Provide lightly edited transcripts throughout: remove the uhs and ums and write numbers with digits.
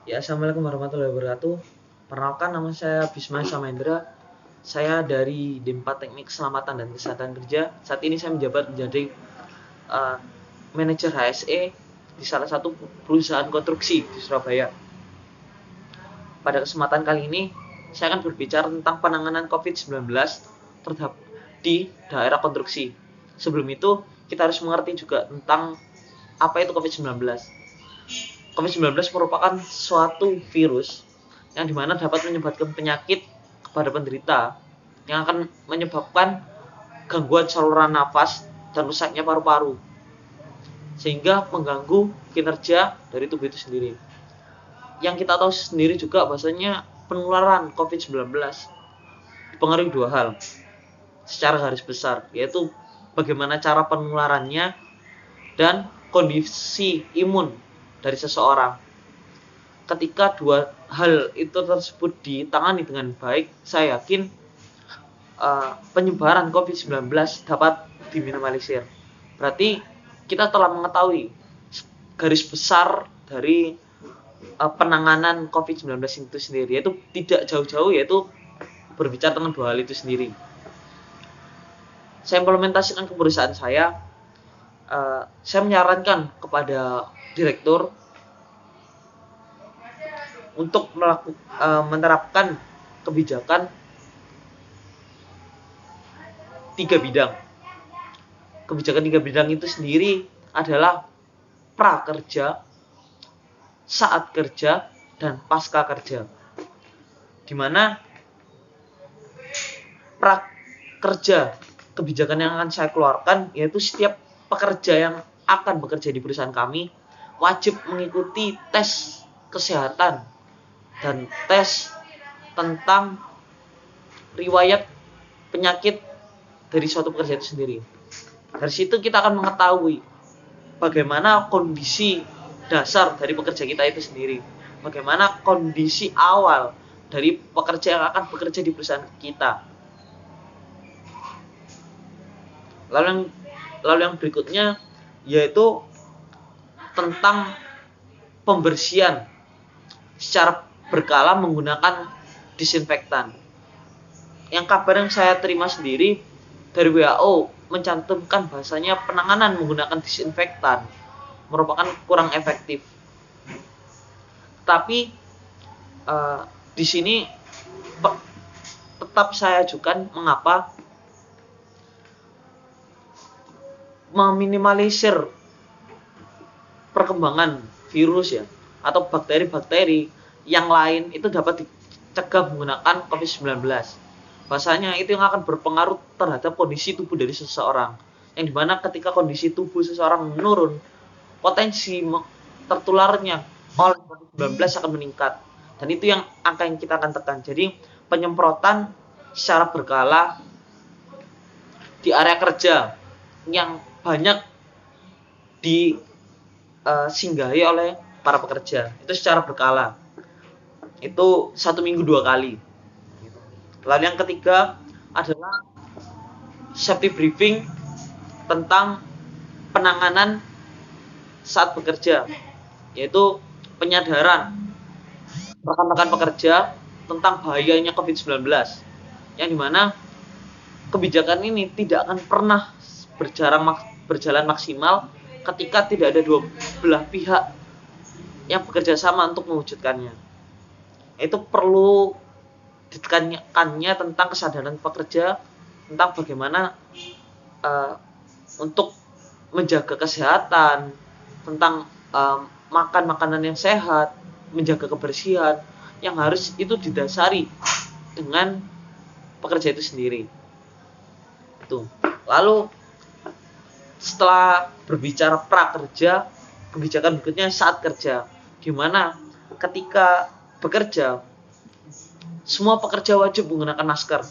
Ya, Assalamualaikum warahmatullahi wabarakatuh. Perkenalkan, nama saya Bisma Samendra. Saya dari D4 Teknik Keselamatan dan Kesehatan Kerja. Saat ini saya menjabat menjadi manajer HSE di salah satu perusahaan konstruksi di Surabaya. Pada kesempatan kali ini, saya akan berbicara tentang penanganan COVID-19 di daerah konstruksi. Sebelum itu, kita harus mengerti juga tentang apa itu COVID-19. COVID-19 merupakan suatu virus yang dimana dapat menyebabkan penyakit kepada penderita yang akan menyebabkan gangguan saluran nafas dan rusaknya paru-paru sehingga mengganggu kinerja dari tubuh itu sendiri. Yang kita tahu sendiri juga bahwasanya penularan COVID-19 dipengaruhi dua hal secara garis besar, yaitu bagaimana cara penularannya dan kondisi imun dari seseorang. Ketika dua hal itu tersebut ditangani dengan baik, saya yakin penyebaran COVID-19 dapat diminimalisir. Berarti kita telah mengetahui garis besar dari penanganan COVID-19 itu sendiri, yaitu tidak jauh-jauh, yaitu berbicara tentang dua hal itu sendiri. Saya implementasikan ke perusahaan saya menyarankan kepada direktur untuk menerapkan kebijakan 3 bidang. Kebijakan 3 bidang itu sendiri adalah prakerja, saat kerja, dan pasca kerja. Di mana prakerja, kebijakan yang akan saya keluarkan, yaitu setiap pekerja yang akan bekerja di perusahaan kami wajib mengikuti tes kesehatan dan tes tentang riwayat penyakit dari suatu pekerja itu sendiri. Dari situ kita akan mengetahui bagaimana kondisi dasar dari pekerja kita itu sendiri, bagaimana kondisi awal dari pekerja yang akan bekerja di perusahaan kita. Lalu yang berikutnya yaitu tentang pembersihan secara berkala menggunakan disinfektan. Yang kabar yang saya terima sendiri dari WHO mencantumkan bahasanya penanganan menggunakan disinfektan merupakan kurang efektif. Tapi di sini tetap saya ajukan mengapa meminimalisir perkembangan virus ya atau bakteri-bakteri yang lain itu dapat dicegah menggunakan COVID-19. Bahasanya itu yang akan berpengaruh terhadap kondisi tubuh dari seseorang. Yang dimana ketika kondisi tubuh seseorang menurun, potensi tertularnya oleh COVID-19 akan meningkat. Dan itu yang angka yang kita akan tekan. Jadi penyemprotan secara berkala di area kerja yang banyak disinggahi oleh para pekerja itu secara berkala, itu 1 minggu 2 kali. Lalu yang ketiga adalah safety briefing tentang penanganan saat bekerja, yaitu penyadaran rekan-rekan pekerja tentang bahayanya COVID-19, yang dimana kebijakan ini tidak akan pernah berjalan maksimal ketika tidak ada dua belah pihak yang bekerja sama untuk mewujudkannya. Itu perlu ditekankannya tentang kesadaran pekerja tentang bagaimana untuk menjaga kesehatan, tentang makan makanan yang sehat, menjaga kebersihan yang harus itu didasari dengan pekerja itu sendiri. Itu. Lalu setelah berbicara prakerja, kebijakan berikutnya saat kerja, di mana ketika bekerja semua pekerja wajib menggunakan masker.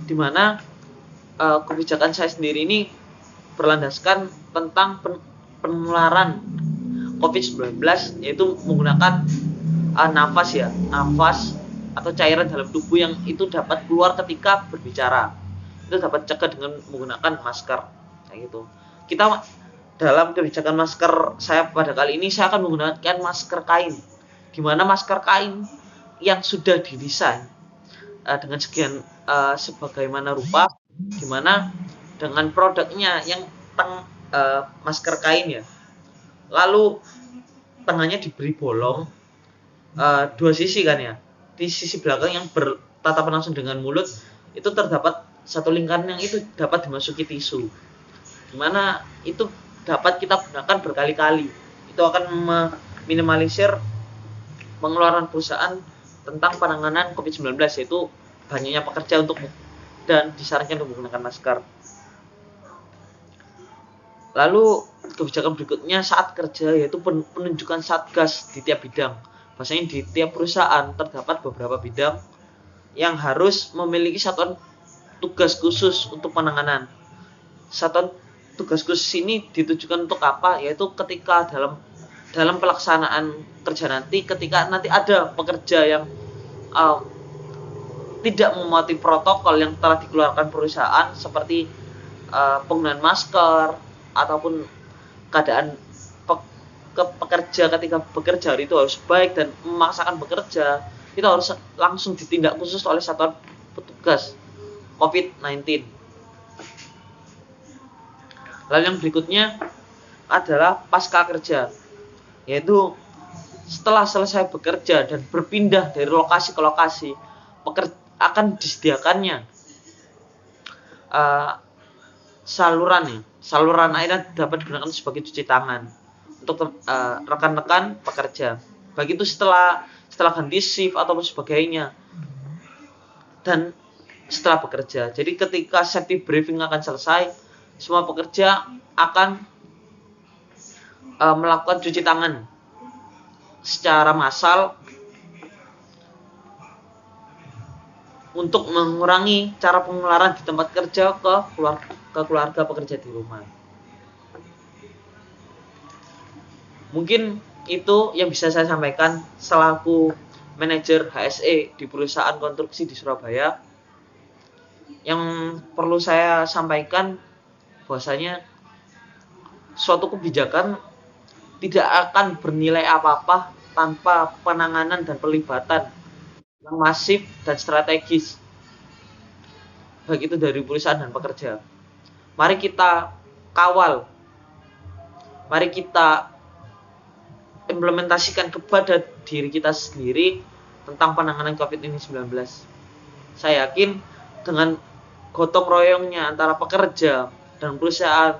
Di mana kebijakan saya sendiri ini berlandaskan tentang penularan COVID-19, yaitu menggunakan nafas atau cairan dalam tubuh yang itu dapat keluar ketika berbicara. Itu dapat cegah dengan menggunakan masker, kayak gitu. Kita dalam kebijakan masker saya pada kali ini, saya akan menggunakan masker kain. Gimana masker kain yang sudah didesain dengan sekian sebagaimana rupa, gimana dengan produknya yang masker kain ya. Lalu tengahnya diberi bolong, dua sisi kan ya. Di sisi belakang yang bertatapan langsung dengan mulut itu terdapat satu lingkaran yang itu dapat dimasuki tisu. Dimana itu dapat kita gunakan berkali-kali. Itu akan meminimalisir pengeluaran perusahaan tentang penanganan COVID-19, yaitu banyaknya pekerja dan disarankan untuk menggunakan masker. Lalu kebijakan berikutnya saat kerja, yaitu penunjukan satgas di tiap bidang. Bahasanya di tiap perusahaan terdapat beberapa bidang yang harus memiliki satuan tugas khusus untuk penanganan. Satuan tugas khusus ini ditujukan untuk apa? Yaitu ketika dalam pelaksanaan kerja nanti, ketika nanti ada pekerja yang tidak mematuhi protokol yang telah dikeluarkan perusahaan, seperti penggunaan masker ataupun keadaan pekerja ketika bekerja itu harus baik dan memaksakan bekerja, itu harus langsung ditindak khusus oleh satuan petugas COVID-19. Lalu yang berikutnya adalah pasca kerja, yaitu setelah selesai bekerja dan berpindah dari lokasi ke lokasi, akan disediakannya saluran air dapat digunakan sebagai cuci tangan untuk rekan-rekan pekerja, baik itu setelah ganti shift ataupun sebagainya, dan setelah bekerja. Jadi ketika safety briefing akan selesai, semua pekerja akan melakukan cuci tangan secara massal untuk mengurangi cara penularan di tempat kerja ke keluarga pekerja di rumah. Mungkin itu yang bisa saya sampaikan selaku manajer HSE di perusahaan konstruksi di Surabaya. Yang perlu saya sampaikan bahwasanya suatu kebijakan tidak akan bernilai apa-apa tanpa penanganan dan pelibatan yang masif dan strategis, baik itu dari perusahaan dan pekerja. Mari kita kawal, mari kita implementasikan kepada diri kita sendiri tentang penanganan COVID-19. Saya yakin dengan gotong royongnya antara pekerja dan perusahaan,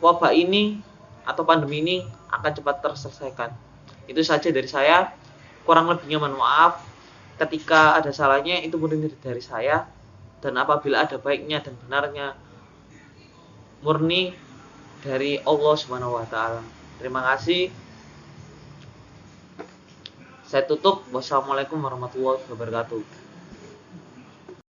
wabah ini atau pandemi ini akan cepat terselesaikan. Itu saja dari saya. Kurang lebihnya mohon maaf. Ketika ada salahnya itu murni dari saya, dan apabila ada baiknya dan benarnya murni dari Allah Subhanahu wa taala. Terima kasih. Saya tutup. Wassalamualaikum warahmatullahi wabarakatuh.